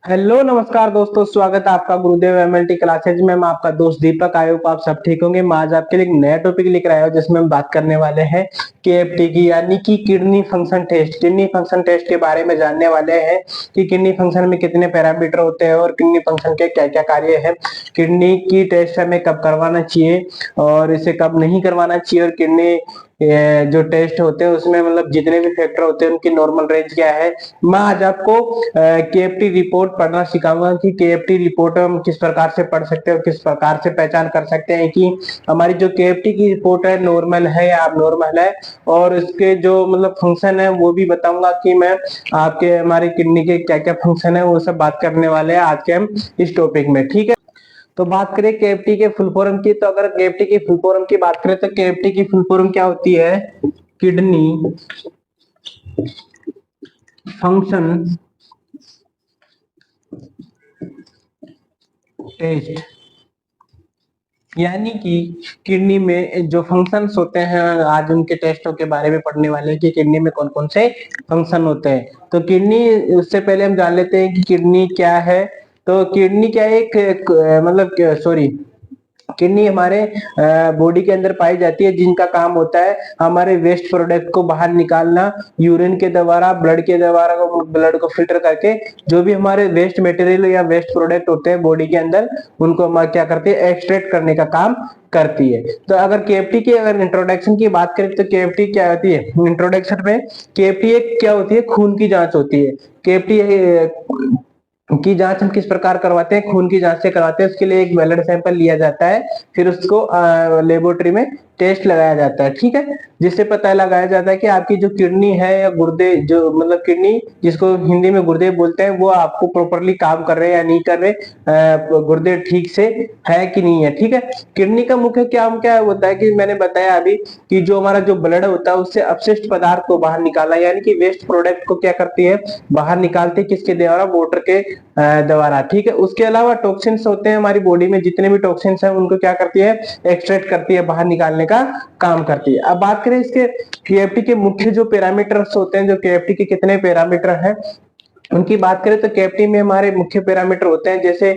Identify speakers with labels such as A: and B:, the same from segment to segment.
A: Hello नमस्कार दोस्तों, स्वागत है आपका गुरुदेव एमएलटी क्लासेज में। मैं आपका दोस्त दीपक। आई होप आप सब ठीक होंगे। मैं आज आपके लिए एक नया टॉपिक लेकर आया हूं जिसमें हम बात करने वाले हैं केएफटी की, यानी कि kidney function test. Kidney function test के बारे में जानने वाले हैं कि किडनी फंक्शन में कितने पैरामीटर होते हैं और किडनी फंक्शन के क्या क्या कार्य है। किडनी की टेस्ट हमें कब करवाना चाहिए और इसे कब नहीं करवाना चाहिए, और किडनी जो टेस्ट होते हैं उसमें मतलब जितने भी फैक्टर होते हैं उनकी नॉर्मल रेंज क्या है। मैं आज आपको केएफटी रिपोर्ट पढ़ना सिखाऊंगा कि केएफटी रिपोर्ट हम किस प्रकार से पढ़ सकते हैं और किस प्रकार से पहचान कर सकते हैं कि हमारी जो केएफटी की रिपोर्ट है नॉर्मल है या नॉर्मल है। और इसके जो मतलब फंक्शन है वो भी बताऊंगा कि मैं आपके हमारी किडनी के क्या क्या फंक्शन है, वो सब बात करने वाले हैं आज के हम इस टॉपिक में। ठीक है, तो बात करें केएफटी के फुल फॉर्म की। तो अगर केएफटी की फुल फॉर्म की बात करें तो केएफटी की फुल फॉर्म क्या होती है? Kidney function test. यानी कि किडनी में जो फंक्शंस होते हैं, आज उनके टेस्टों के बारे में पढ़ने वाले हैं कि किडनी में कौन कौन से फंक्शन होते हैं। तो किडनी, उससे पहले हम जान लेते हैं कि किडनी क्या है। तो किडनी क्या है? मतलब सॉरी, किडनी हमारे बॉडी के अंदर पाई जाती है, जिनका काम होता है हमारे वेस्ट प्रोडक्ट को बाहर निकालना, यूरिन के द्वारा, ब्लड के द्वारा, ब्लड को फिल्टर करके जो भी हमारे वेस्ट मटेरियल या वेस्ट प्रोडक्ट होते हैं बॉडी के अंदर, उनको हम क्या करते हैं? एक्सट्रैक्ट करने का काम करती है। तो अगर केएफटी की अगर इंट्रोडक्शन की बात करें तो केएफटी क्या होती है? इंट्रोडक्शन में केएफटी एक क्या होती है? खून की जांच होती है। केएफटी की जांच हम किस प्रकार करवाते हैं? खून की जांच से करवाते हैं। उसके लिए एक ब्लड सैंपल लिया जाता है, फिर उसको लेबोरेटरी में टेस्ट लगाया जाता है। ठीक है, जिससे पता लगाया जाता है कि आपकी जो किडनी है या गुर्दे, जो मतलब किडनी जिसको हिंदी में गुर्दे बोलते हैं, वो आपको प्रॉपरली काम कर रहे हैं या नहीं कर रहे, गुर्दे ठीक से है कि नहीं है। ठीक है, किडनी का मुख्य काम क्या होता है कि मैंने बताया अभी कि जो हमारा जो ब्लड होता है उससे अपशिष्ट पदार्थ को बाहर निकालना, यानी कि वेस्ट प्रोडक्ट को क्या करती है? बाहर निकालते किसके द्वारा? मोटर के द्वारा। ठीक है, उसके अलावा टॉक्सिन्स होते हैं हमारी बॉडी में, जितने भी टॉक्सिन्स हैं उनको क्या करती है? एक्सट्रैक्ट करती है, बाहर निकालने का काम करती है। अब बात करें इसके केएफटी के मुख्य जो पैरामीटर्स होते हैं, जो केएफटी के कितने पैरामीटर हैं उनकी बात करें तो केएफटी में हमारे मुख्य पैरामीटर होते हैं जैसे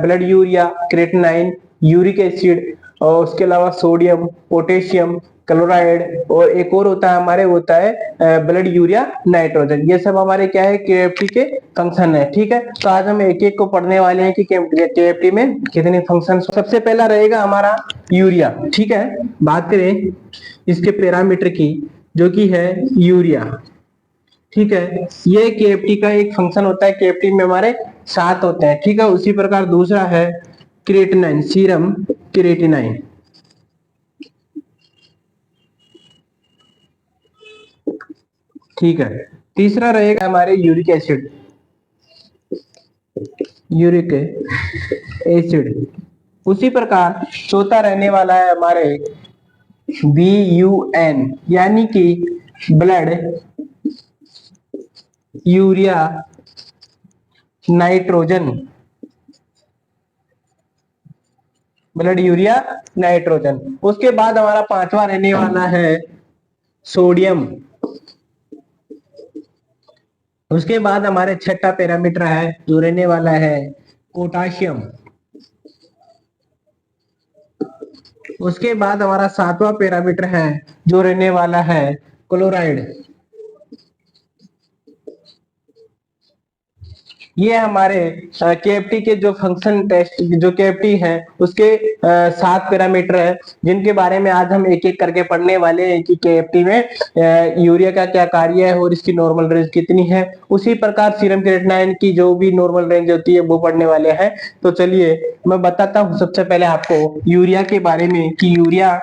A: blood urea, creatinine, uric acid, और उसके अलावा सोडियम, पोटेशियम, क्लोराइड, और एक और होता है हमारे, होता है ब्लड यूरिया नाइट्रोजन। ये सब हमारे क्या है? केएफटी के फंक्शन है। ठीक है, तो आज हम एक एक को पढ़ने वाले हैं कि केएफटी में कितने फंक्शन। सबसे पहला रहेगा हमारा यूरिया। ठीक है, बात करें इसके पैरामीटर की, जो कि है यूरिया। ठीक है, ये केएफटी का एक फंक्शन होता है। केएफटी में हमारे 7 होते हैं। ठीक है, उसी प्रकार दूसरा है क्रिएटिनाइन, सीरम क्रिएटिनाइन। ठीक है, तीसरा रहेगा हमारे यूरिक एसिड, यूरिक एसिड। उसी प्रकार चौथा रहने वाला है हमारे BUN, यानी कि blood urea nitrogen. Blood urea nitrogen. उसके बाद हमारा पांचवा रहने वाला है सोडियम। उसके बाद हमारे छठा पैरामीटर है जो रहने वाला है पोटाशियम। उसके बाद हमारा सातवां पैरामीटर है जो रहने वाला है क्लोराइड। ये हमारे केएफटी के जो फंक्शन टेस्ट, जो केएफटी है उसके 7 पैरामीटर है, जिनके बारे में आज हम एक एक करके पढ़ने वाले हैं कि केएफटी में यूरिया का क्या कार्य है और इसकी नॉर्मल रेंज कितनी है। उसी प्रकार सीरम क्रिएटिनाइन की जो भी नॉर्मल रेंज होती है वो पढ़ने वाले हैं। तो चलिए मैं बताता हूँ सबसे पहले आपको यूरिया के बारे में कि यूरिया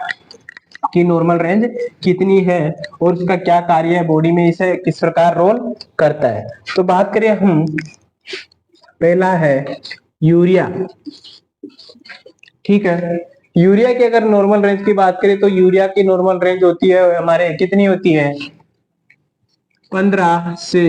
A: की नॉर्मल रेंज कितनी है और उसका क्या कार्य है बॉडी में, इसे किस प्रकार रोल करता है। तो बात करें हम, पहला है यूरिया। ठीक है, यूरिया की अगर नॉर्मल रेंज की बात करें तो यूरिया की नॉर्मल रेंज होती है हमारे, कितनी होती है? 15 से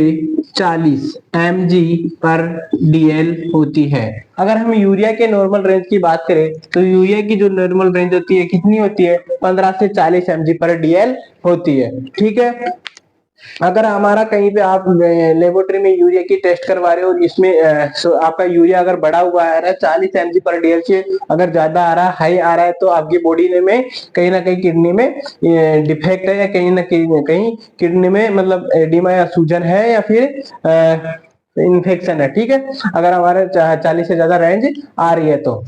A: 40 mg/dl होती है। अगर हम यूरिया के नॉर्मल रेंज की बात करें तो यूरिया की जो नॉर्मल रेंज होती है कितनी होती है? 15 से 40 mg/dl होती है। ठीक है, अगर हमारा कहीं पे आप लेबोरेटरी में यूरिया की टेस्ट करवा रहे हो और इसमें आपका यूरिया अगर बढ़ा हुआ आ रहा है 40 mg/dl से अगर ज्यादा आ रहा है, हाई आ रहा है, तो आपकी बॉडी में कहीं ना कहीं किडनी में डिफेक्ट है, या कहीं ना कहीं किडनी में मतलब एडिमा या सूजन है, या फिर इन्फेक्शन है। ठीक है, अगर हमारे 40 से ज्यादा रेंज आ रही है तो।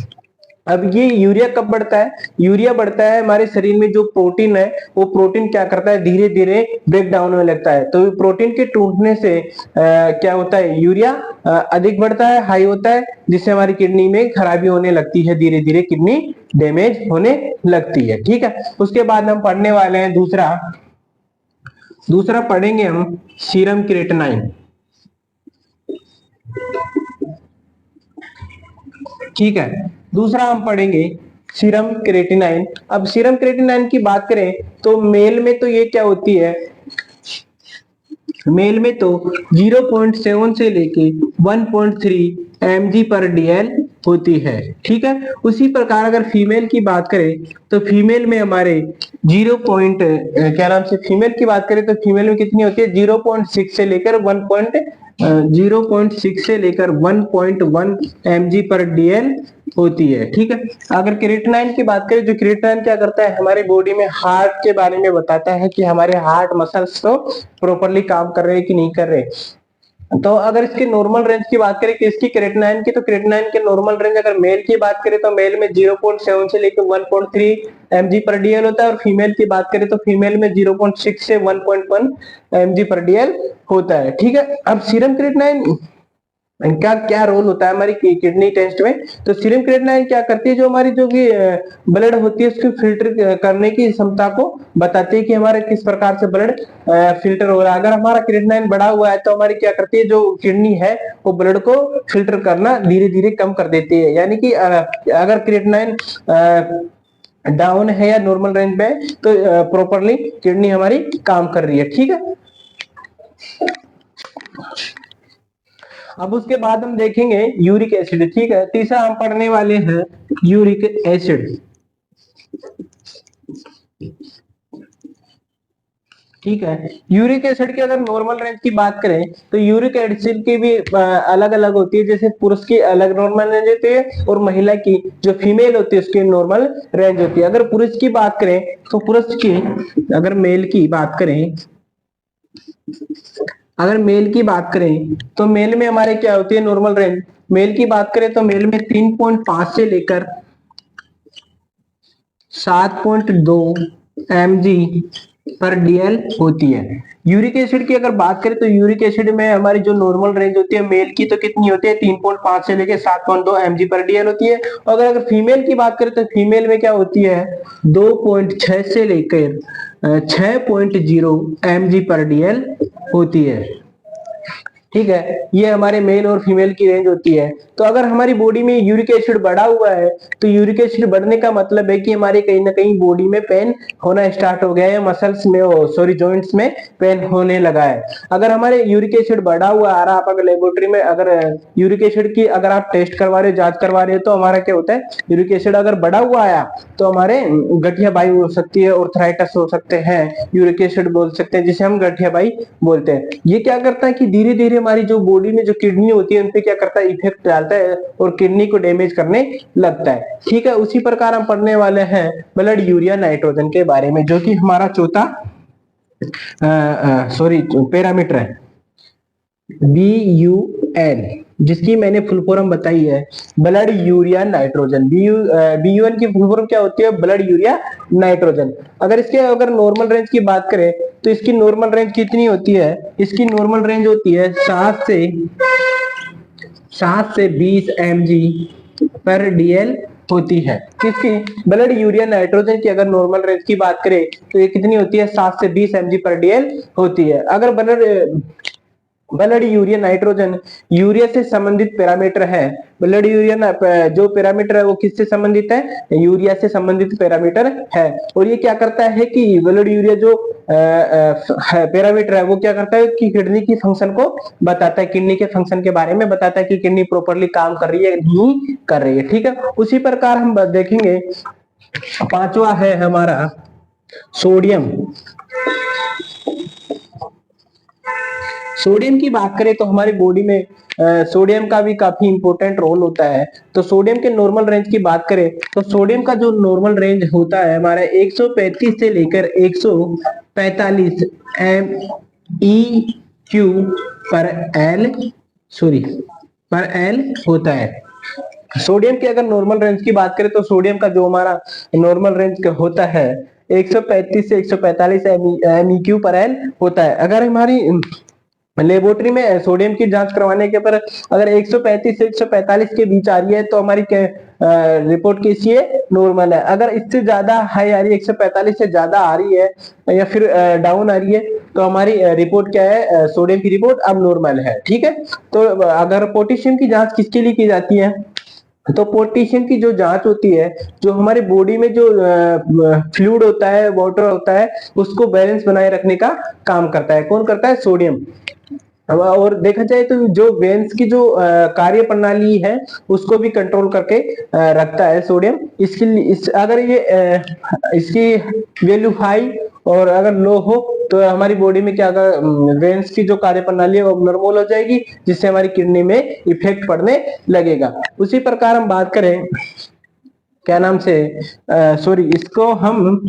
A: अब ये यूरिया कब बढ़ता है? यूरिया बढ़ता है हमारे शरीर में जो प्रोटीन है, वो प्रोटीन क्या करता है, धीरे धीरे ब्रेक डाउन होने लगता है। तो प्रोटीन के टूटने से क्या होता है, यूरिया अधिक बढ़ता है, हाई होता है, जिससे हमारी किडनी में खराबी होने लगती है, धीरे धीरे किडनी डैमेज होने लगती है। ठीक है, उसके बाद हम पढ़ने वाले हैं दूसरा दूसरा पढ़ेंगे हम सीरम क्रिएटिनिन। ठीक है, दूसरा हम पढ़ेंगे सीरम क्रिएटिनिन। अब सीरम क्रिएटिनिन की बात करें तो मेल में तो ये क्या होती है, मेल में तो 0.7 से लेके 1.3 mg/dl होती है। ठीक है, उसी प्रकार अगर फीमेल की बात करें तो फीमेल में हमारे क्या नाम से, फीमेल की बात करें तो फीमेल में कितनी होती है, 0.6 से लेकर 0.6 से लेकर 1.1 mg/dl होती है। ठीक है, अगर क्रिएटिनिन की बात करें, जो क्रिएटिनिन क्या करता है, हमारे बॉडी में हार्ट के बारे में बताता है कि हमारे हार्ट मसल्स तो प्रॉपरली काम कर रहे हैं कि नहीं कर रहे। तो अगर इसकी नॉर्मल रेंज की बात करें कि इसकी क्रिएटिनिन की, तो क्रिएटिनिन के नॉर्मल रेंज अगर मेल की बात करें तो मेल में 0.7 से लेकर 1.3 mg/dl होता है, और फीमेल की बात करें तो फीमेल में 0.6 से 1.1 mg/dl होता है। ठीक है, अब सीरम क्रिएटिनिन इनका क्या रोल होता है हमारी किडनी टेस्ट में, तो सीरम क्रिएटिनिन क्या करती है, जो हमारी जो कि ब्लड होती है उसको फिल्टर करने की क्षमता को बताती है कि हमारे किस प्रकार से ब्लड फिल्टर हो रहा है। अगर हमारा क्रिएटिनिन बढ़ा हुआ है तो हमारी क्या करती है, जो किडनी है वो ब्लड को फिल्टर करना धीरे धीरे कम कर देती है। यानी कि अगर क्रिएटिनिन डाउन है या नॉर्मल रेंज में है तो प्रॉपरली किडनी हमारी काम कर रही है। ठीक है, अब उसके बाद हम देखेंगे यूरिक एसिड। ठीक है, तीसरा हम पढ़ने वाले हैं यूरिक एसिड। ठीक है, यूरिक एसिड की अगर नॉर्मल रेंज की बात करें तो यूरिक एसिड की भी अलग अलग होती है। जैसे पुरुष की अलग नॉर्मल रेंज होती है और महिला की जो फीमेल होती है उसकी नॉर्मल रेंज होती है। अगर पुरुष की बात करें तो पुरुष की, अगर मेल की बात करें, अगर मेल की बात करें तो मेल में हमारे क्या होती है नॉर्मल रेंज, मेल की बात करें तो मेल में 3.5 से लेकर 7.2 mg/dl होती है। यूरिक एसिड की अगर बात करें तो यूरिक एसिड में हमारी जो नॉर्मल रेंज होती है मेल की तो कितनी होती है, 3.5 से लेकर 7.2 mg/dl होती है। और अगर फीमेल की बात करें तो फीमेल में क्या होती है, 2.6 से लेकर 6.0 mg/dl होती है। ठीक है, ये हमारे मेल और फीमेल की रेंज होती है। तो अगर हमारी बॉडी में यूरिक एसिड बढ़ा हुआ है तो यूरिक एसिड बढ़ने का मतलब है कि हमारे कहीं ना कहीं बॉडी में पेन होना स्टार्ट हो गया है, मसल्स में, सॉरी जॉइंट्स में पेन होने लगा है। अगर हमारे यूरिक एसिड बढ़ा हुआ आ रहा, आप अगर लेबोरेटरी में अगर यूरिक एसिड की अगर आप टेस्ट करवा रहे हो, जांच करवा रहे हो, तो हमारा क्या होता है, यूरिक एसिड अगर बढ़ा हुआ आया तो हमारे गठिया बाई हो सकती है, ऑर्थराइटिस हो सकते हैं, यूरिक एसिड बोल सकते हैं, जिसे हम गठिया बाई बोलते हैं। ये क्या करता है कि धीरे धीरे हमारी जो बॉडी में जो किडनी होती है उन पे क्या करता है, इफेक्ट डालता है और किडनी को डैमेज करने लगता है। ठीक है, उसी प्रकार हम पढ़ने वाले हैं ब्लड यूरिया नाइट्रोजन के बारे में, जो कि हमारा चौथा पैरामीटर है, BUN, जिसकी मैंने फुल फॉर्म बताई है, ब्लड यूरिया नाइट्रोजन। BUN की फुल फॉर्म क्या होती है, ब्लड यूरिया नाइट्रोजन। अगर इसके अगर नॉर्मल रेंज की बात करें तो इसकी नॉर्मल रेंज कितनी होती है, इसकी नॉर्मल रेंज होती है 7 से 20 mg/dl होती है। किसकी, ब्लड यूरिया नाइट्रोजन की अगर नॉर्मल रेंज की बात करें तो ये कितनी होती है, 7 से 20 mg/dl होती है। अगर ब्लड यूरिया नाइट्रोजन यूरिया से संबंधित पैरामीटर है, ब्लड यूरिया जो पैरामीटर है वो किससे संबंधित है, यूरिया से संबंधित पैरामीटर है। और ये क्या करता है कि ब्लड यूरिया जो पैरामीटर है वो क्या करता है कि किडनी की फंक्शन को बताता है, किडनी के फंक्शन के बारे में बताता है कि किडनी प्रॉपरली काम कर रही है नहीं कर रही है। ठीक है, उसी प्रकार हम देखेंगे पांचवा है हमारा सोडियम। सोडियम की बात करें तो हमारी बॉडी में सोडियम का भी काफी इंपॉर्टेंट रोल होता है। तो सोडियम के नॉर्मल रेंज की बात करें तो सोडियम का जो नॉर्मल रेंज होता है हमारा 135 से लेकर 145 एम ई क्यू पर एल सॉरी पर एल होता है। सोडियम की अगर नॉर्मल रेंज की बात करें तो सोडियम का जो हमारा नॉर्मल रेंज होता है 135 से 145 एमईक्यू पर एल होता है। अगर हमारी लेबोरेटरी में सोडियम की जांच करवाने के पर अगर 135 से 145 के बीच आ रही है तो हमारी रिपोर्ट कैसी है, नॉर्मल है। अगर इससे ज्यादा हाई आ रही है, 145 से ज्यादा आ रही है या फिर डाउन आ रही है तो हमारी रिपोर्ट क्या है, सोडियम की रिपोर्ट अब नॉर्मल है। ठीक है, तो अगर पोटेशियम की जांच किसके लिए की जाती है तो पोटेशियम की जो जांच होती है, जो हमारे बॉडी में जो फ्लूइड होता है, वाटर होता है, उसको बैलेंस बनाए रखने का काम करता है। कौन करता है, सोडियम। और देखा जाए तो जो वेन्स की जो कार्य प्रणाली है उसको भी कंट्रोल करके रखता है सोडियम। इसके अगर ये इसकी वैल्यू हाई और अगर लो हो तो हमारी बॉडी में क्या वेन्स की जो कार्य प्रणाली है वो नॉर्मल हो जाएगी, जिससे हमारी किडनी में इफेक्ट पड़ने लगेगा। उसी प्रकार हम बात करें क्या नाम से सॉरी इसको हम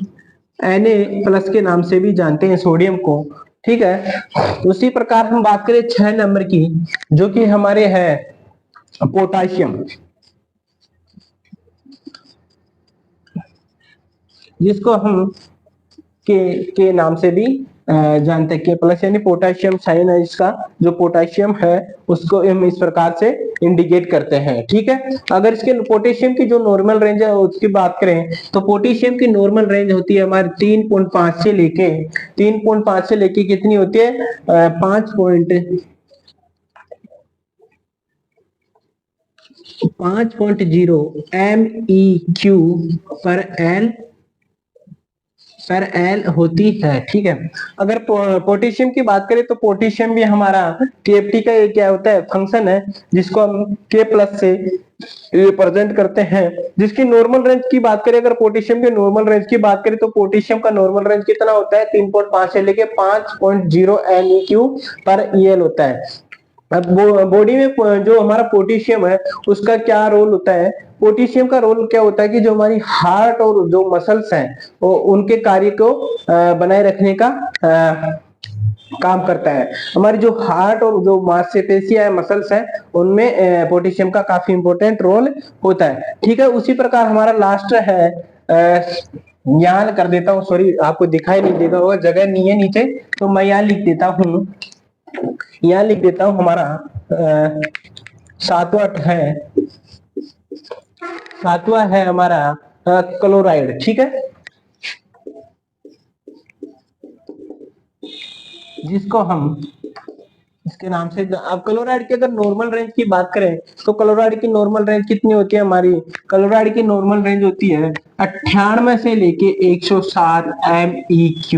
A: Na+ के नाम से भी जानते हैं सोडियम को। ठीक है, उसी प्रकार हम बात करें 6 नंबर की, जो कि हमारे है पोटाशियम, जिसको हम के नाम से भी जानते हैं। K+ यानी पोटाशियम साइन है इसका। जो पोटाशियम है उसको हम इस प्रकार से इंडिकेट करते हैं। ठीक है, अगर इसके पोटेशियम की जो नॉर्मल रेंज है उसकी बात करें तो पोटेशियम की नॉर्मल रेंज होती है हमारी 3.5 से लेके कितनी होती है, 5.0 MEQ पर एल होती है। ठीक है, अगर पोटेशियम की बात करें तो पोटेशियम भी हमारा TFT का क्या होता है, फंक्शन है, जिसको हम K+ से रिप्रेजेंट करते हैं। जिसकी नॉर्मल रेंज की बात करें, अगर पोटेशियम के नॉर्मल रेंज की बात करें तो पोटेशियम का नॉर्मल रेंज कितना होता है, 3.5 से लेके 5.0 MEQ पर EL होता है। अब बॉडी में जो हमारा पोटेशियम है उसका क्या रोल होता है, पोटेशियम का रोल क्या होता है कि जो हमारी हार्ट और जो मसल्स हैं वो उनके कार्य को बनाए रखने का काम करता है। हमारी जो हार्ट और जो मांसपेशियां है, मसल्स हैं, उनमें पोटेशियम का काफी इंपॉर्टेंट रोल होता है। ठीक है, उसी प्रकार हमारा लास्ट है, यहाँ कर देता हूँ, सॉरी आपको दिखाई नहीं देगा होगा, जगह नहीं है नीचे, तो मैं यहाँ लिख देता हूँ, यहाँ लिख देता हूं हमारा 7वां है हमारा क्लोराइड। ठीक है, जिसको हम इसके नाम से, अब क्लोराइड की अगर नॉर्मल रेंज की बात करें तो क्लोराइड की नॉर्मल रेंज कितनी होती है, हमारी क्लोराइड की नॉर्मल रेंज होती है 98 से लेके 107 MEQ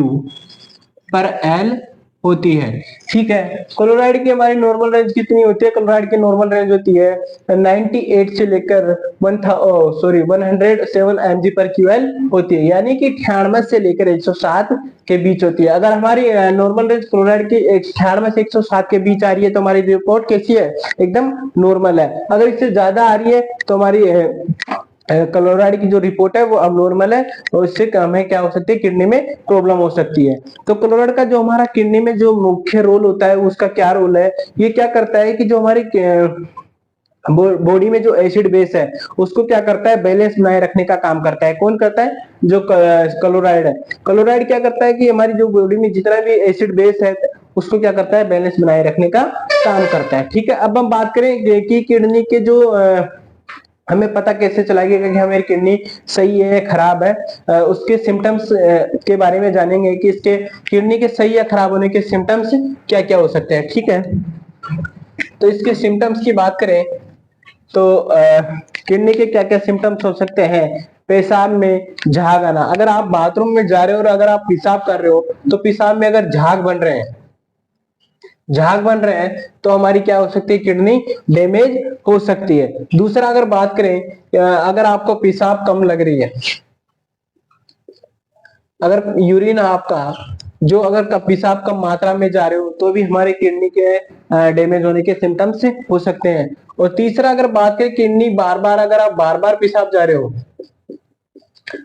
A: पर एल होती है। ठीक है, क्लोराइड की हमारी नॉर्मल रेंज कितनी होती है, क्लोराइड की नॉर्मल रेंज होती है 98 से लेकर 107 mg पर QL होती है, यानी कि 98 से लेकर 107 के बीच होती है। अगर हमारी नॉर्मल रेंज क्लोराइड की 98 से 107 के बीच आ रही है तो हमारी रिपोर्ट कैसी है, एकदम नॉर्मल है। अगर इससे ज्यादा आ रही है तो हमारी क्लोराइड की जो रिपोर्ट है वो अब नॉर्मल है, और इससे कम है क्या हो सकती है, किडनी में प्रॉब्लम हो सकती है। तो क्लोराइड का जो हमारा किडनी में जो मुख्य रोल होता है उसका क्या रोल है, ये क्या करता है कि जो हमारी बॉडी में जो एसिड बेस है उसको क्या करता है, बैलेंस बनाए रखने का काम करता है। कौन करता है, जो क्लोराइड है। क्लोराइड क्या करता है कि हमारी जो बॉडी में जितना भी एसिड बेस है उसको क्या करता है, बैलेंस बनाए रखने का काम करता है। ठीक है, अब हम बात करें कि किडनी के जो हमें पता कैसे चलाएगा कि हमारी किडनी सही है खराब है, उसके सिम्टम्स के बारे में जानेंगे कि इसके किडनी के सही या खराब होने के सिम्टम्स क्या क्या हो सकते हैं। ठीक है, तो इसके सिम्टम्स की बात करें तो किडनी के क्या क्या सिम्टम्स हो सकते हैं, पेशाब में झाग आना। अगर आप बाथरूम में जा रहे हो और अगर आप पेशाब कर रहे हो तो पेशाब में अगर झाग बन रहे हैं तो हमारी क्या हो सकती है, किडनी डैमेज हो सकती है। दूसरा अगर बात करें, अगर आपको पेशाब कम लग रही है, अगर यूरिन आपका जो अगर पेशाब कम मात्रा में जा रहे हो तो भी हमारे किडनी के डैमेज होने के सिम्टम्स हो सकते हैं। और तीसरा अगर बात करें किडनी बार बार, अगर आप बार बार पेशाब जा रहे हो,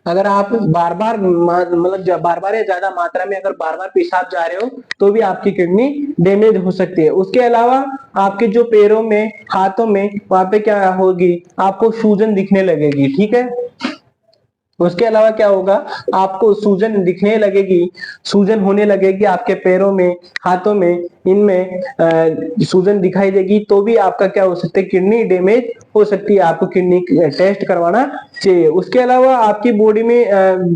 A: अगर आप बार बार मतलब बार बार या ज्यादा मात्रा में अगर बार बार पेशाब जा रहे हो तो भी आपकी किडनी डैमेज हो सकती है। उसके अलावा आपके जो पैरों में, हाथों में, वहां पे क्या होगी, आपको सूजन दिखने लगेगी, ठीक है। उसके अलावा क्या होगा, आपको सूजन दिखने लगेगी, सूजन होने लगेगी आपके पैरों में, हाथों में, इनमें सूजन दिखाई देगी, तो भी आपका क्या हो सकता है, किडनी डैमेज हो सकती है। आपको किडनी टेस्ट करवाना चाहिए। उसके अलावा आपकी बॉडी में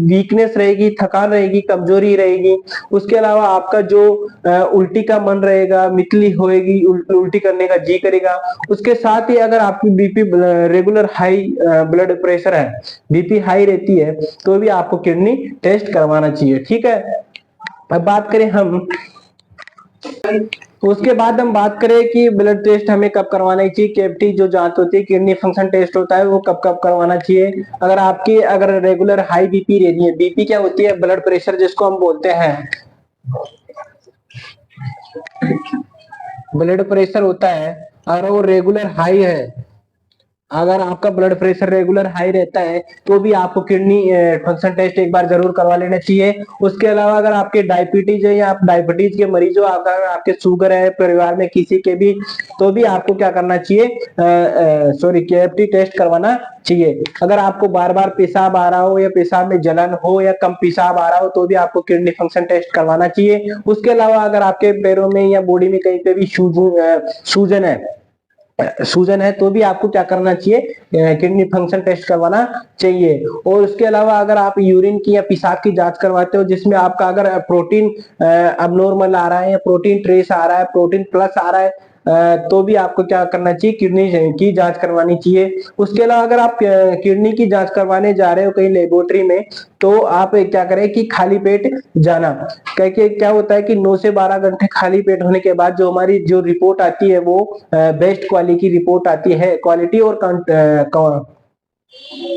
A: वीकनेस रहेगी, थकान रहेगी, कमजोरी रहेगी। उसके अलावा आपका जो उल्टी का मन रहेगा, मितली होएगी, उल्टी करने का जी करेगा। उसके साथ ही अगर आपकी BP regular high blood pressure है, बीपी हाई रहती है, तो भी आपको किडनी टेस्ट करवाना चाहिए, ठीक है। अब बात करें हम, उसके बाद हम बात करें कि ब्लड टेस्ट हमें कब करवाना चाहिए, केएफटी जो जांच होती है, किडनी फंक्शन टेस्ट होता है, वो कब कब करवाना चाहिए। अगर आपकी अगर रेगुलर हाई बीपी रहती है, बीपी क्या होती है, ब्लड प्रेशर जिसको हम बोलते हैं, ब्लड प्रेशर होता है, अगर वो रेगुलर हाई है, अगर आपका ब्लड प्रेशर रेगुलर हाई रहता है तो भी आपको किडनी फंक्शन टेस्ट एक बार जरूर करवा लेना चाहिए। उसके अलावा अगर आपके डायबिटीज है या आप डायबिटीज के मरीज हो, अगर आपके शुगर है परिवार में किसी के भी, तो भी आपको क्या करना चाहिए, सॉरी, केएफटी टेस्ट करवाना चाहिए। अगर आपको बार बार पेशाब आ रहा हो या पेशाब में जलन हो या कम पेशाब आ रहा हो तो भी आपको किडनी फंक्शन टेस्ट करवाना चाहिए। उसके अलावा अगर आपके पैरों में या बॉडी में कहीं पे भी सूजन है तो भी आपको क्या करना चाहिए, किडनी फंक्शन टेस्ट करवाना चाहिए। और उसके अलावा अगर आप यूरिन की या पेशाब की जांच करवाते हो जिसमें आपका अगर प्रोटीन अबनॉर्मल आ रहा है या प्रोटीन ट्रेस आ रहा है, प्रोटीन प्लस आ रहा है, तो भी आपको क्या करना चाहिए, किडनी की जांच करवानी चाहिए। उसके अलावा अगर आप किडनी की जांच करवाने जा रहे हो कहीं लेबोरेटरी में, तो आप क्या करें कि खाली पेट जाना। क्योंकि क्या होता है कि 9 से 12 घंटे खाली पेट होने के बाद जो हमारी जो रिपोर्ट आती है वो बेस्ट क्वालिटी की रिपोर्ट आती है, क्वालिटी और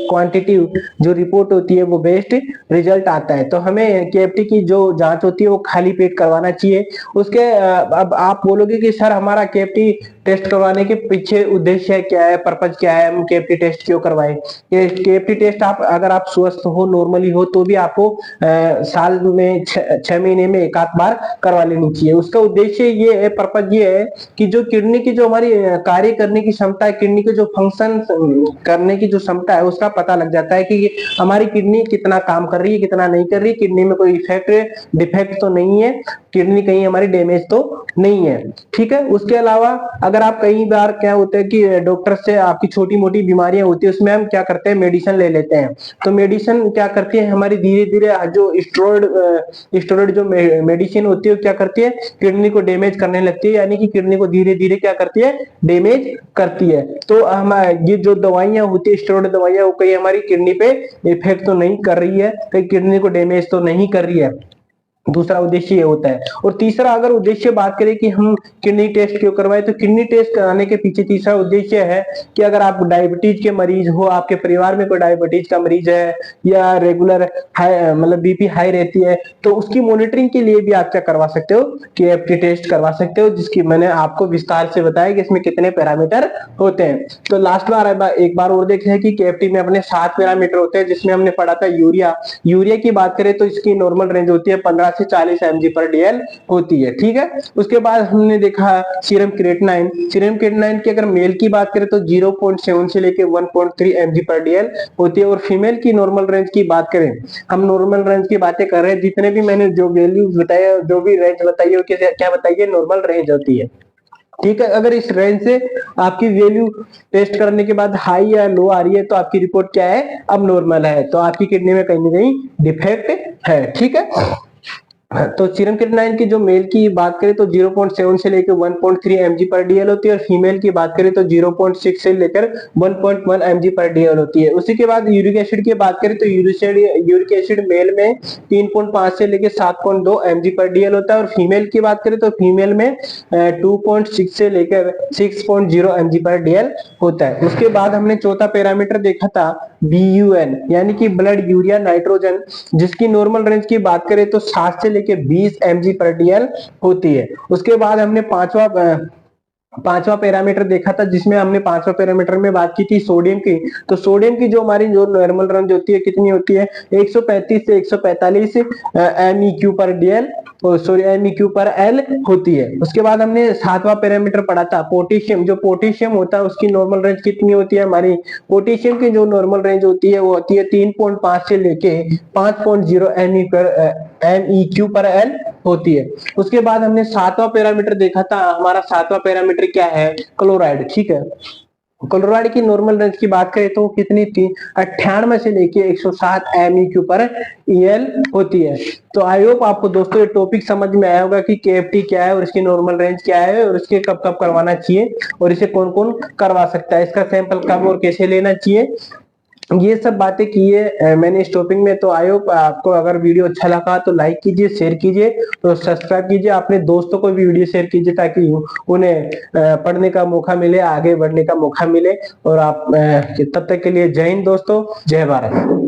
A: क्वांटिटी जो रिपोर्ट होती है वो बेस्ट रिजल्ट आता है। तो हमें केएफटी की जो जांच होती है वो खाली पेट करवाना चाहिए। उसके अब आप बोलोगे कि सर हमारा केएफटी टेस्ट करवाने के पीछे उद्देश्य क्या है, पर्पज क्या है, हम केएफटी टेस्ट क्यों करवाएं। केएफटी टेस्ट आप अगर आप स्वस्थ हो, नॉर्मली हो, तो भी आपको साल में 6 महीने में एक आध बार करवा लेनी चाहिए। उसका उद्देश्य ये है, पर्पज ये है कि जो किडनी की जो हमारी कार्य करने की क्षमता है, किडनी के जो फंक्शन करने की जो क्षमता है, उसका पता लग जाता है कि हमारी किडनी कितना काम कर रही है, कितना नहीं कर रही, किडनी में कोई इफेक्ट डिफेक्ट तो नहीं है, किडनी कहीं हमारी डैमेज तो नहीं है, ठीक है। उसके अलावा अगर आप कई बार क्या होता है कि डॉक्टर से आपकी छोटी मोटी बीमारियां होती है, उसमें हम क्या करते हैं, मेडिसिन ले लेते हैं। तो मेडिसिन क्या करती है, हमारी धीरे धीरे जो स्टेरॉइड जो मेडिसिन होती है क्या करती है, किडनी को डैमेज करने लगती है, यानी कि किडनी को धीरे धीरे क्या करती है, डैमेज करती है। तो हम ये जो दवाइयां होती है, स्टेरॉइड दवाइयां, वो कहीं हमारी किडनी पे इफेक्ट तो नहीं कर रही है, कहीं किडनी को डैमेज तो नहीं कर रही है। दूसरा उद्देश्य ये होता है। और तीसरा अगर उद्देश्य बात करें कि हम किडनी टेस्ट क्यों करवाएं, तो किडनी टेस्ट कराने के पीछे तीसरा उद्देश्य है कि अगर आप डायबिटीज के मरीज हो, आपके परिवार में कोई डायबिटीज का मरीज है या रेगुलर हाई मतलब बीपी हाई रहती है, तो उसकी मॉनिटरिंग के लिए भी आप क्या करवा सकते हो, केएफटी टेस्ट करवा सकते हो, जिसकी मैंने आपको विस्तार से बताया कि इसमें कितने पैरामीटर होते हैं। तो लास्ट बार एक बार और देखे कि केएफटी में अपने 7 पैरामीटर होते हैं, जिसमें हमने पढ़ा था यूरिया की बात करें तो इसकी नॉर्मल रेंज होती है 15 से 40 mg/dl होती है, ठीक है। उसके बाद हमने देखा सीरम क्रिएटिनिन की अगर मेल की बात करें तो 0.7 से लेके 1.3 mg/dl होती है। और फीमेल की नॉर्मल रेंज की बात करें, हम नॉर्मल रेंज की बातें कर रहे हैं, जितने भी मैंने जो वैल्यूज बताया, जो भी रेंज बताई है, क्या बताइए, नॉर्मल रेंज होती है, ठीक है। अगर इस रेंज से आपकी वैल्यू टेस्ट करने के बाद हाई या लो आ रही है तो आपकी रिपोर्ट क्या है, अब नॉर्मल है, तो आपकी किडनी में कहीं ना कहीं डिफेक्ट है, ठीक है। तो सीरम क्रिएटिनिन की जो मेल की बात करें तो 0.7 से लेकर 1.3 mg/dl होती है, और फीमेल की बात करें तो 0.6 से लेकर 1.1 mg/dl होती है। उसी के बाद यूरिक एसिड की बात करें तो यूरिक एसिड मेल में 3.5 से लेकर 7.2 mg/dl होता है, और फीमेल की बात करें तो फीमेल में 2.6 से लेकर 6.0 mg/dl होता है। उसके बाद हमने चौथा पैरामीटर देखा था BUN, यानी कि ब्लड यूरिया नाइट्रोजन, जिसकी नॉर्मल रेंज की बात करें तो 7 से लेके 20 mg/dl होती है। उसके बाद हमने पांचवा पैरामीटर देखा था, जिसमें हमने पांचवा पैरामीटर में बात की थी सोडियम की। तो सोडियम की जो हमारी जो नॉर्मल रेंज होती है कितनी होती है, 135 से 145 MEQ/dl, सॉरी MEQ/L होती है। उसके बाद हमने सातवां पैरामीटर पढ़ा था पोटेशियम। जो पोटेशियम होता है उसकी नॉर्मल रेंज कितनी होती है, हमारी पोटेशियम की जो नॉर्मल रेंज होती है वो होती है 3.5 से लेके 5.0 MEQ/L होती है। उसके बाद हमने सातवां पैरामीटर देखा था, हमारा सातवां पैरामीटर क्या है, क्लोराइड। ठीक है, क्लोराइड की नॉर्मल रेंज की बात करें तो कितनी थी, 98 से लेके 107 MEQ/EL होती है। तो आई होप आपको दोस्तों ये टॉपिक समझ में आया होगा कि KFT क्या है और इसकी नॉर्मल रेंज क्या है और इसके कब कब करवाना चाहिए और इसे कौन कौन करवा सकता है, इसका सैंपल कब और कैसे लेना चाहिए, ये सब बातें की है मैंने इस टॉपिक में। तो आई होप आपको अगर वीडियो अच्छा लगा तो लाइक कीजिए, शेयर कीजिए और सब्सक्राइब कीजिए। अपने दोस्तों को भी वीडियो शेयर कीजिए ताकि उन्हें पढ़ने का मौका मिले, आगे बढ़ने का मौका मिले। और आप तब तक के लिए जय हिंद दोस्तों, जय भारत।